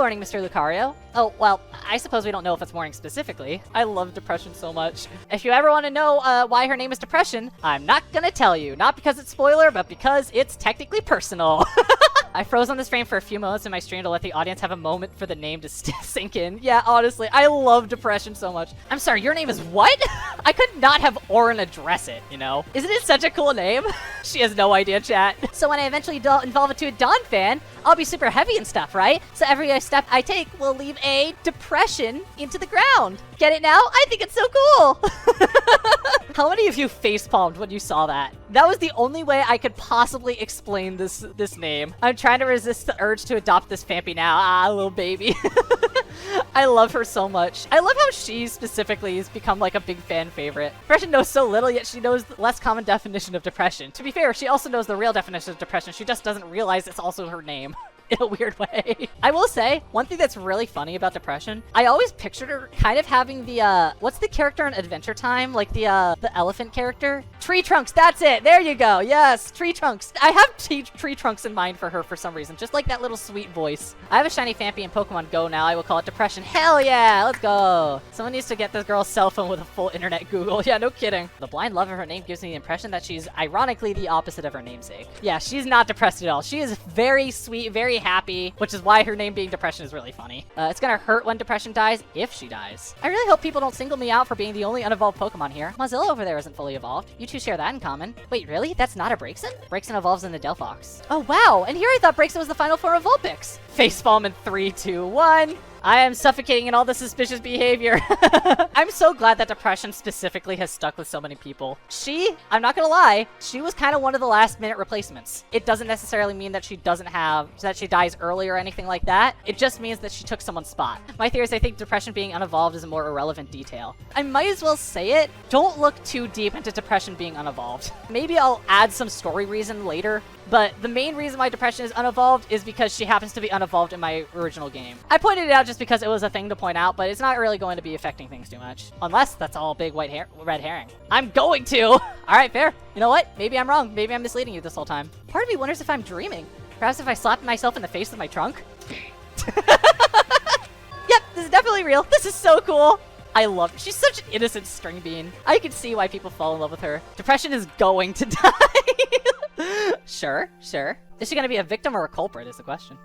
morning, Mr. Lucario. Oh, well, I suppose we don't know if it's morning specifically. I love Depression so much. If you ever want to know why her name is Depression, I'm not gonna tell you. Not because it's spoiler, but because it's technically personal. I froze on this frame for a few moments in my stream to let the audience have a moment for the name to sink in. Yeah, honestly, I love Depression so much. I'm sorry, your name is what? I could not have Orin address it, you know? Isn't it such a cool name? She has no idea, chat. So when I eventually evolve into a Dawn fan, I'll be super heavy and stuff, right? So every step I take will leave a depression into the ground. Get it now? I think it's so cool. How many of you facepalmed when you saw that? That was the only way I could possibly explain this name. I'm trying to resist the urge to adopt this Phampy now. Ah, little baby. I love her so much. I love how she specifically has become like a big fan favorite. Depression knows so little, yet she knows the less common definition of depression. To be fair, she also knows the real definition of depression. She just doesn't realize it's also her name. In a weird way. I will say, one thing that's really funny about Depression, I always pictured her kind of having the, what's the character in Adventure Time? Like the elephant character? Tree Trunks, that's it! There you go, yes! Tree Trunks. I have Tree Trunks in mind for her for some reason, just like that little sweet voice. I have a shiny Phampy in Pokemon Go now, I will call it Depression. Hell yeah, let's go! Someone needs to get this girl's cell phone with a full internet Google. Yeah, no kidding. The blind love of her name gives me the impression that she's ironically the opposite of her namesake. Yeah, she's not depressed at all. She is very sweet, very happy, which is why her name being Depression is really funny. It's gonna hurt when Depression dies, if she dies. I really hope people don't single me out for being the only unevolved Pokemon here. Mozilla over there isn't fully evolved. You two share that in common. Wait, really? That's not a Braixen? Braixen evolves in the Delphox. Oh, wow! And here I thought Braixen was the final form of Vulpix. Facepalm in 3, 2, 1. I am suffocating in all the suspicious behavior. I'm so glad that Depression specifically has stuck with so many people. I'm not gonna lie, she was kind of one of the last minute replacements. It doesn't necessarily mean that she dies early or anything like that. It just means that she took someone's spot. My theory is I think Depression being unevolved is a more irrelevant detail. I might as well say it. Don't look too deep into Depression being unevolved. Maybe I'll add some story reason later, but the main reason why Depression is unevolved is because she happens to be unevolved in my original game. I pointed it out just because it was a thing to point out, but it's not really going to be affecting things too much. Unless that's all big red herring. I'm going to! Alright, fair. You know what? Maybe I'm wrong. Maybe I'm misleading you this whole time. Part of me wonders if I'm dreaming. Perhaps if I slapped myself in the face with my trunk? Yep, this is definitely real. This is so cool. I love her. She's such an innocent string bean. I can see why people fall in love with her. Depression is going to die. Sure. Is she gonna be a victim or a culprit is the question.